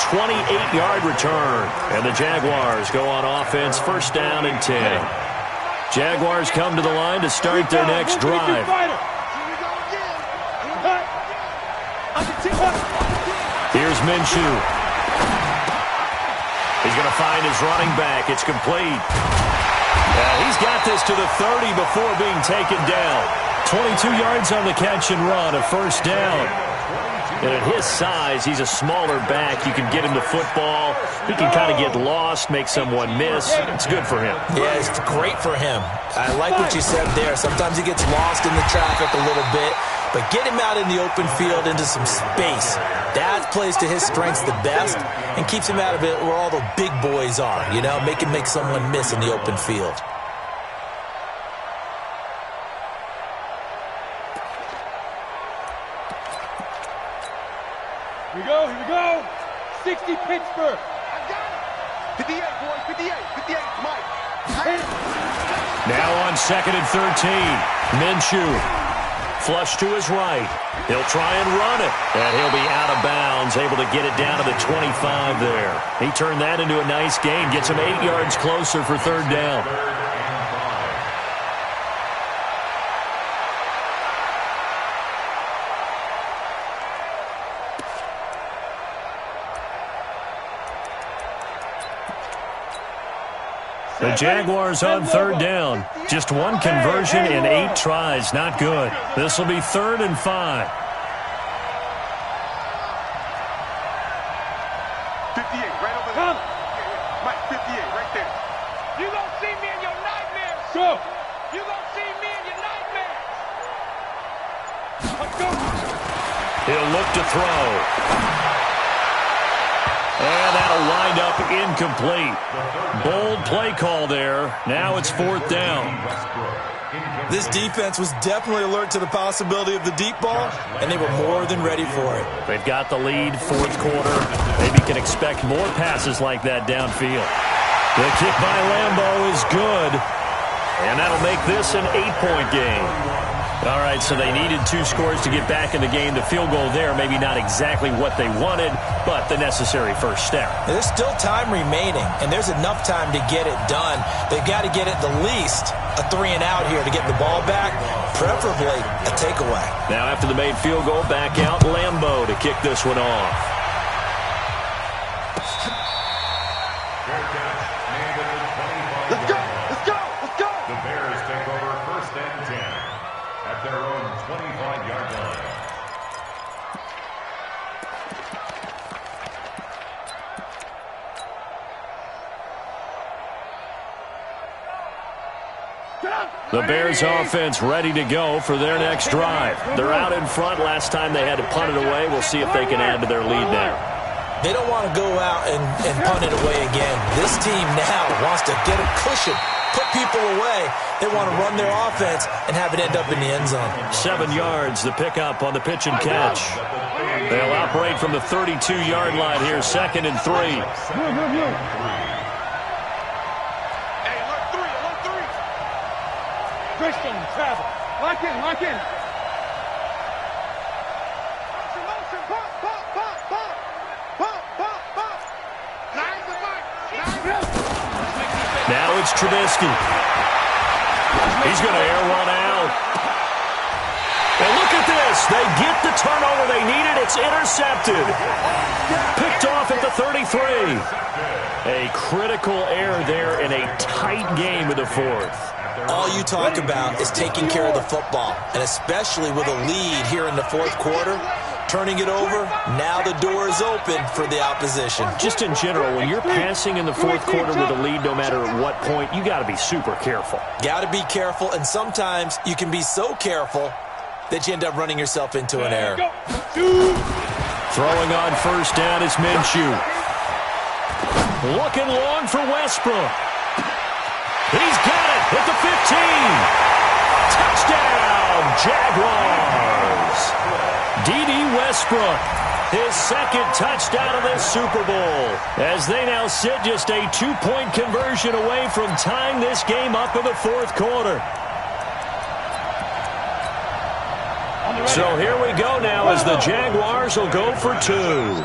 28-yard return. And the Jaguars go on offense, 1st down and 10. Jaguars come to the line to start their next drive. Here's Minshew. He's going to find his running back. It's complete. He's got this to the 30 before being taken down. 22 yards on the catch and run, a first down. And at his size, he's a smaller back. You can get him the football. He can kind of get lost, make someone miss. It's good for him. Yeah, it's great for him. I like what you said there. Sometimes he gets lost in the traffic a little bit, but get him out in the open field into some space. That plays to his strengths the best and keeps him out of it where all the big boys are, you know, make him make someone miss in the open field. Here we go. 60 Pittsburgh. I got it. 58, boys. 58, Mike. Now on 2nd and 13. Minshew. Flush to his right. He'll try and run it. And he'll be out of bounds, able to get it down to the 25 there. He turned that into a nice gain. Gets him 8 yards closer for third down. The Jaguars on third down. Just one conversion in 8 tries. Not good. This will be 3rd and 5. 58, right over there. Mike, 58, right there. You gonna see me in your nightmares. Go. You gonna see me in your nightmares. Let's go. He'll look to throw. And that'll wind up incomplete. Bold play call there. Now it's 4th down. This defense was definitely alert to the possibility of the deep ball, and they were more than ready for it. They've got the lead, 4th quarter. Maybe can expect more passes like that downfield. The kick by Lambeau is good. And that'll make this an 8-point game. All right, so they needed 2 scores to get back in the game. The field goal there, maybe not exactly what they wanted, but the necessary first step. There's still time remaining, and there's enough time to get it done. They've got to get at the least a 3-and-out here to get the ball back, preferably a takeaway. Now after the made field goal, back out Lambeau to kick this one off. Let's go. The Bears take over 1st and 10 at their own 25-yard line. The Bears offense ready to go for their next drive. They're out in front. Last time they had to punt it away. We'll see if they can add to their lead now. They don't want to go out and punt it away again. This team now wants to get a cushion, put people away. They want to run their offense and have it end up in the end zone. 7 yards, the pickup on the pitch and catch. They'll operate from the 32-yard line here, 2nd and 3. Hey, alert 3. Christian, travel. Lock in. Motion, pop. Now it's Trubisky. He's going to air one out. And look at this. They get the turnover they needed. It's intercepted. Picked off at the 33. A critical error there in a tight game of the 4th. All you talk about is taking care of the football, and especially with a lead here in the 4th quarter, turning it over, now the door is open for the opposition. Just in general, when you're passing in the 4th quarter with a lead, no matter at what point, you got to be super careful. Got to be careful, and sometimes you can be so careful that you end up running yourself into an error. Throwing on 1st down is Minshew. Looking long for Westbrook. He's got it at the 15. Touchdown, Jaguars. D.D. Westbrook, his 2nd touchdown of this Super Bowl, as they now sit just a 2-point conversion away from tying this game up in the 4th quarter. So here we go now as the Jaguars will go for 2.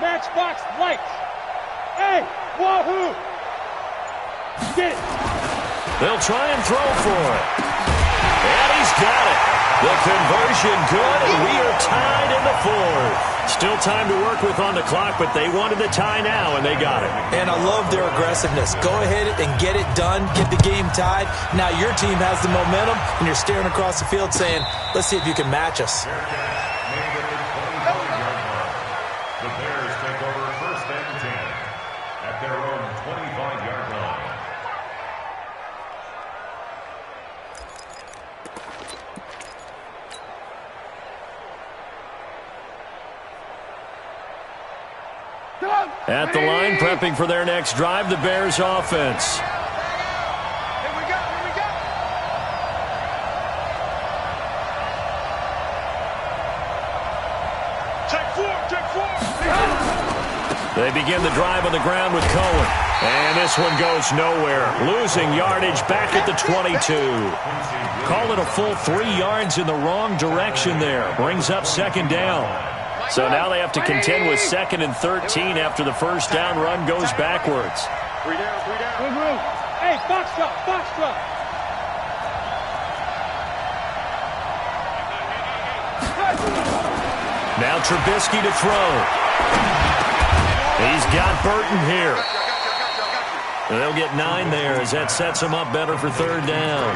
Matchbox lights. Hey, wahoo! Get it. They'll try and throw for it. And he's got it. The conversion good, and we are tied in the fourth. Still time to work with on the clock, but they wanted the tie now, and they got it. And I love their aggressiveness. Go ahead and get it done. Get the game tied. Now your team has the momentum, and you're staring across the field saying, let's see if you can match us. The Bears take over first and 10 at their own 25-yard line. At the line, prepping for their next drive, the Bears offense. Here we go, here we go. Take four. They begin the drive on the ground with Cohen. And this one goes nowhere. Losing yardage back at the 22. Call it a full 3 yards in the wrong direction there. Brings up second down. So now they have to contend with 2nd and 13 after the first down run goes backwards. 3 down. Good move. Hey, box drop. Now Trubisky to throw. He's got Burton here. They'll get 9 there as that sets him up better for third down.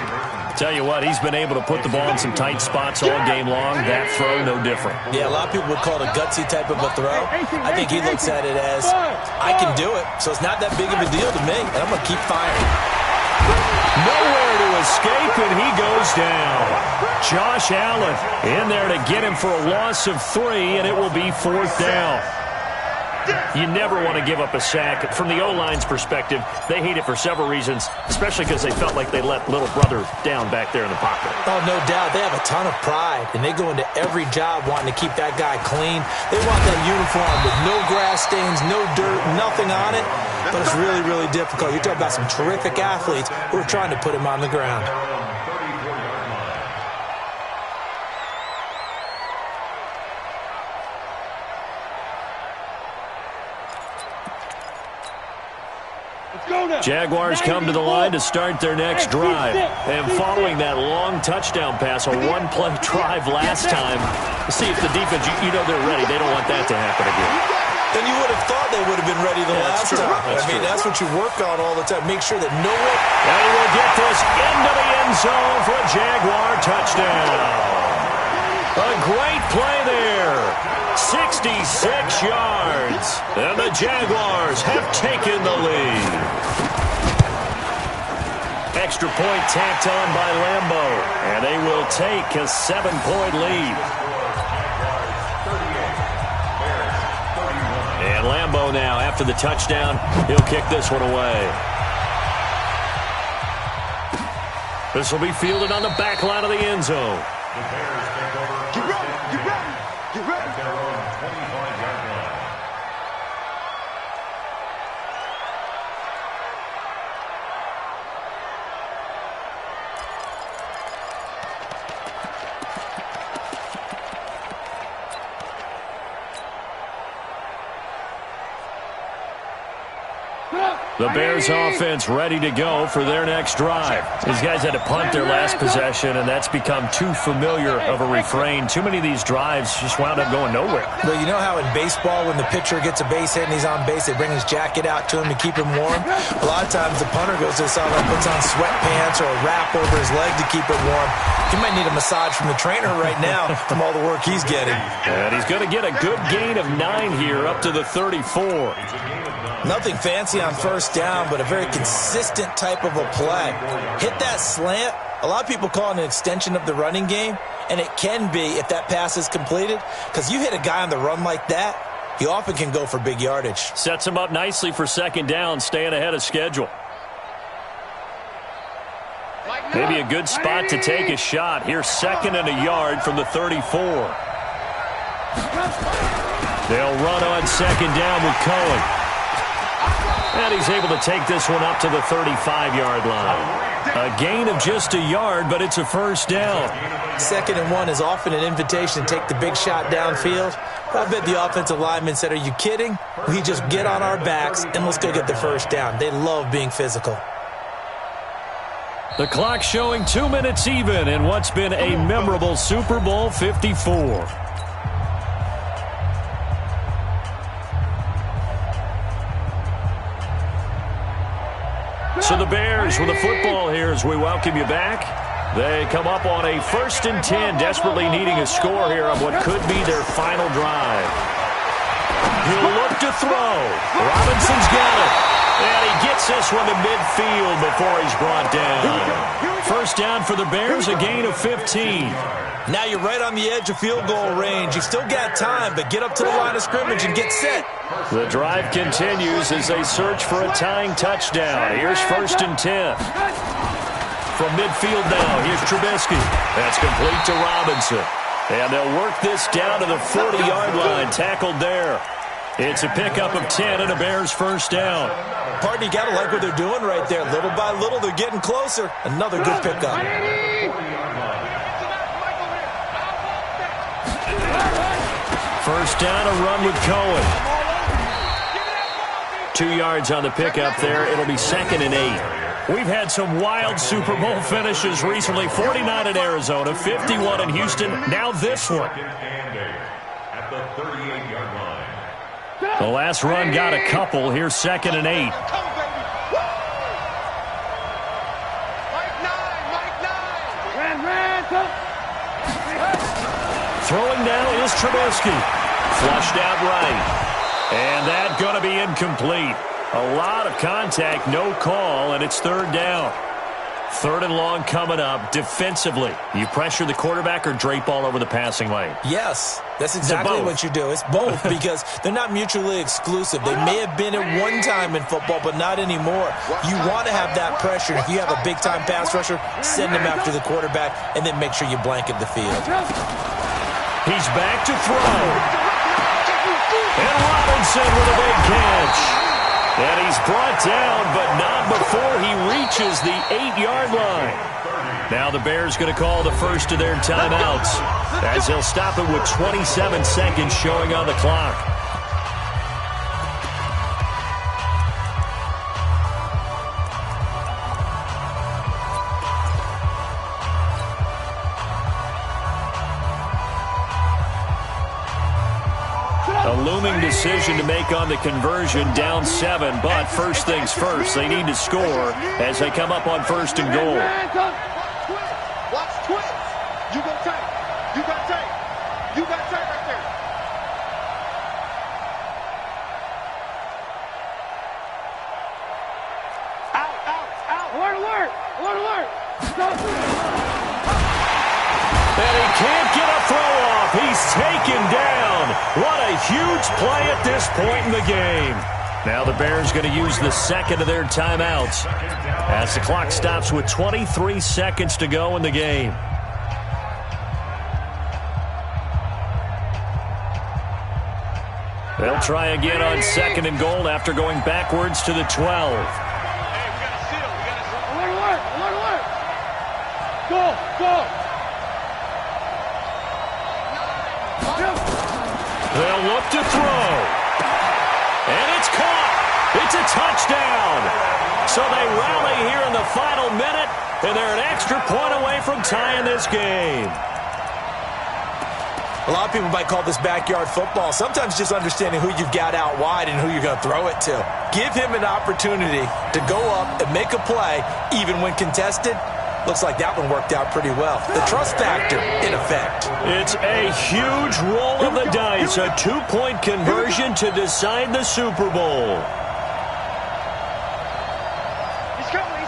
Tell you what, he's been able to put the ball in some tight spots all game long. That throw, no different. Yeah, a lot of people would call it a gutsy type of a throw. I think he looks at it as, I can do it, so it's not that big of a deal to me, and I'm going to keep firing. Nowhere to escape, and he goes down. Josh Allen in there to get him for a loss of 3, and it will be 4th down. You never want to give up a sack. From the O-line's perspective, they hate it for several reasons, especially because they felt like they let little brother down back there in the pocket. Oh, no doubt. They have a ton of pride, and they go into every job wanting to keep that guy clean. They want that uniform with no grass stains, no dirt, nothing on it, but it's really, really difficult. You're talking about some terrific athletes who are trying to put him on the ground. Jaguars come to the line to start their next drive. And following that long touchdown pass, a one-play drive last time, see if the defense, you know they're ready. They don't want that to happen again. Then you would have thought they would have been ready the last time. That's what you work on all the time. Make sure that no one... They will get this into the end zone for a Jaguar touchdown. A great play there. 66 yards. And the Jaguars have taken the lead. Extra point tacked on by Lambeau. And they will take a 7-point lead. And Lambeau now, after the touchdown, he'll kick this one away. This will be fielded on the back line of the end zone. The Bears take over first at their own 25-yard line. The Bears offense ready to go for their next drive. These guys had to punt their last possession, and that's become too familiar of a refrain. Too many of these drives just wound up going nowhere. Well, you know how in baseball when the pitcher gets a base hit and he's on base, they bring his jacket out to him to keep him warm? A lot of times the punter goes to the sideline, puts on sweatpants or a wrap over his leg to keep it warm. He might need a massage from the trainer right now from all the work he's getting. And he's going to get a good gain of 9 here up to the 34. Nothing fancy on first down, but a very consistent type of a play. Hit that slant. A lot of people call it an extension of the running game, and it can be if that pass is completed, because you hit a guy on the run like that, he often can go for big yardage. Sets him up nicely for second down, staying ahead of schedule. Maybe a good spot to take a shot. Here's 2nd and a yard from the 34. They'll run on second down with Cohen. And he's able to take this one up to the 35-yard line. A gain of just a yard, but it's a first down. 2nd and 1 is often an invitation to take the big shot downfield. I bet the offensive lineman said, are you kidding? We just get on our backs and let's go get the first down. They love being physical. The clock showing 2 minutes even in what's been a memorable Super Bowl 54. So the Bears with the football here as we welcome you back. They come up on a 1st and 10, desperately needing a score here on what could be their final drive. He'll look to throw. Robinson's got it. And he gets this one to midfield before he's brought down. First down for the Bears, a gain of 15. Now you're right on the edge of field goal range. You've still got time, but get up to the line of scrimmage and get set. The drive continues as they search for a tying touchdown. Here's 1st and 10. From midfield now, here's Trubisky. That's complete to Robinson. And they'll work this down to the 40-yard line, tackled there. It's a pickup of 10 and a Bears first down. Partner, you got to like what they're doing right there. Little by little, they're getting closer. Another good pickup. First down, a run with Cohen. 2 yards on the pickup there. It'll be 2nd and 8. We've had some wild Super Bowl finishes recently. 49 in Arizona, 51 in Houston. Now this one. At the 38-yard line. The last run got a couple. Here's 2nd and 8. Throwing now is Trubisky. Flushed out right. And that going to be incomplete. A lot of contact, no call, and it's 3rd down. 3rd and long coming up. Defensively, you pressure the quarterback or drape all over the passing lane? Yes, that's exactly what you do. It's both because they're not mutually exclusive. They may have been at one time in football, but not anymore. You want to have that pressure. If you have a big-time pass rusher, send him after the quarterback, and then make sure you blanket the field. He's back to throw. And Robinson with a big catch. And he's brought down, but not before he reaches the 8-yard line. Now the Bears going to call the first of their timeouts as they'll stop it with 27 seconds showing on the clock. A looming decision to make on the conversion, down 7, but first things first, they need to score as they come up on 1st and goal. Watch twist. You got tight. You got tight. You got tight right there. Out. Alert. And he can't get a throw off. He's taken down. What a huge play at this point in the game. Now the Bears going to use the 2nd of their timeouts as the clock stops with 23 seconds to go in the game. They'll try again on 2nd and goal after going backwards to the 12. Alert. Go. They'll look to throw. And it's caught. It's a touchdown. So they rally here in the final minute, and they're an extra point away from tying this game. A lot of people might call this backyard football. Sometimes just understanding who you've got out wide and who you're going to throw it to. Give him an opportunity to go up and make a play, even when contested. Looks like that one worked out pretty well. The trust factor, in effect. It's a huge roll of the dice, a 2-point conversion to decide the Super Bowl. He's coming.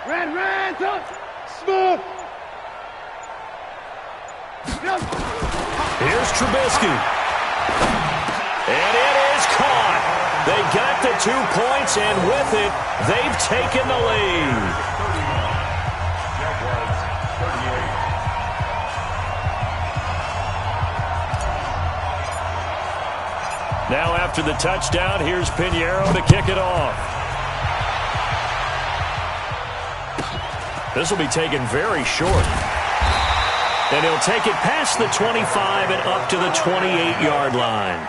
Ran, smooth. Here's Trubisky. And it is caught. They got the 2 points, and with it, they've taken the lead. Now after the touchdown, here's Pinheiro to kick it off. This will be taken very short. And he'll take it past the 25 and up to the 28-yard line.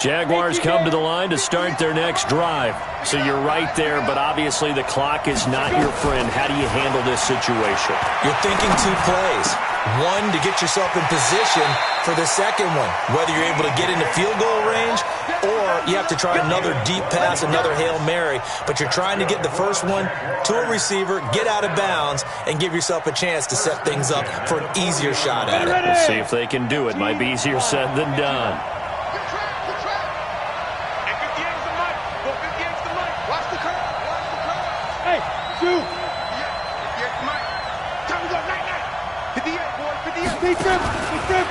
Jaguars come to the line to start their next drive. So you're right there, but obviously the clock is not your friend. How do you handle this situation? You're thinking 2 plays. One, to get yourself in position for the second one, whether you're able to get into field goal range or you have to try another deep pass, another Hail Mary. But you're trying to get the first one to a receiver, get out of bounds, and give yourself a chance to set things up for an easier shot at it. We'll see if they can do it. Might be easier said than done.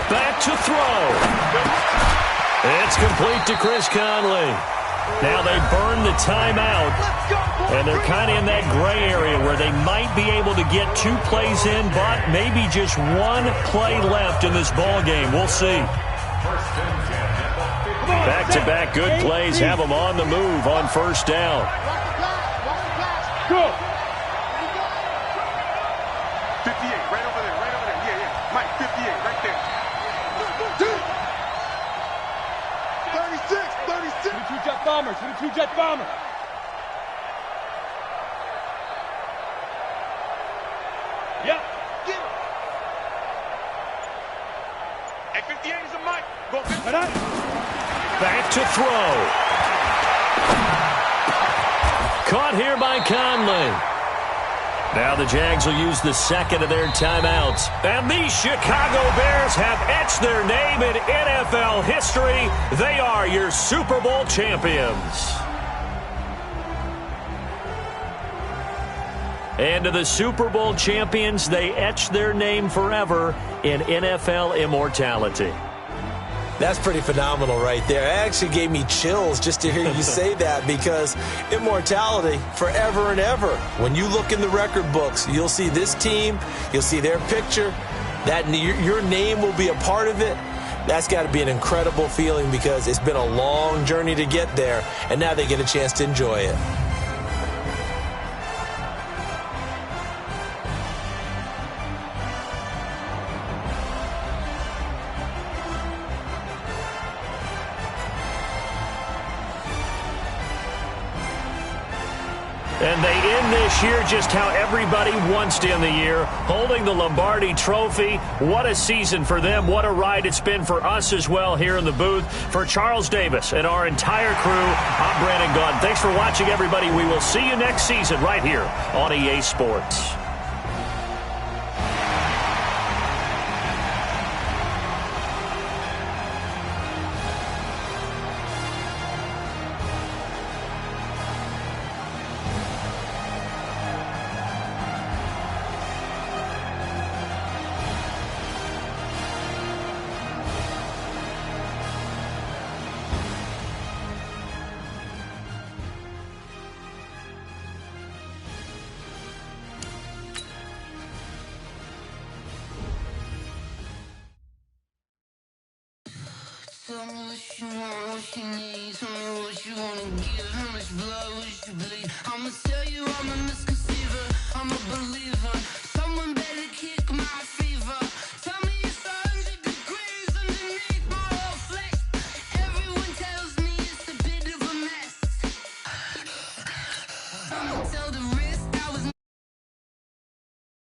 Back to throw. It's complete to Chris Conley. Now they burn the timeout, and they're kind of in that gray area where they might be able to get 2 plays in, but maybe just 1 play left in this ball game. We'll see. Back-to-back good plays have them on the move on first down. Go. 58, right over there, right over there. Yeah, yeah. Mike, 58, right there. 36, 36. 22 jet bombers, 22 jet bombers. Yeah, get him. Hey, 58 is a Mike. Go 58. Back to throw. Caught here by Conley. Now the Jags will use the second of their timeouts. And these Chicago Bears have etched their name in NFL history. They are your Super Bowl champions. And to the Super Bowl champions, they etched their name forever in NFL immortality. That's pretty phenomenal right there. It actually gave me chills just to hear you say that, because immortality forever and ever. When you look in the record books, you'll see this team, you'll see their picture, that your name will be a part of it. That's got to be an incredible feeling, because it's been a long journey to get there, and now they get a chance to enjoy it. And they end this year just how everybody wants to end the year, holding the Lombardi Trophy. What a season for them. What a ride it's been for us as well here in the booth. For Charles Davis and our entire crew, I'm Brandon Gaudin. Thanks for watching, everybody. We will see you next season right here on EA Sports. Tell me what you want, what you need. Tell me what you wanna give. How much blood would you bleed? I'ma tell you I'm a misconceiver. I'm a believer.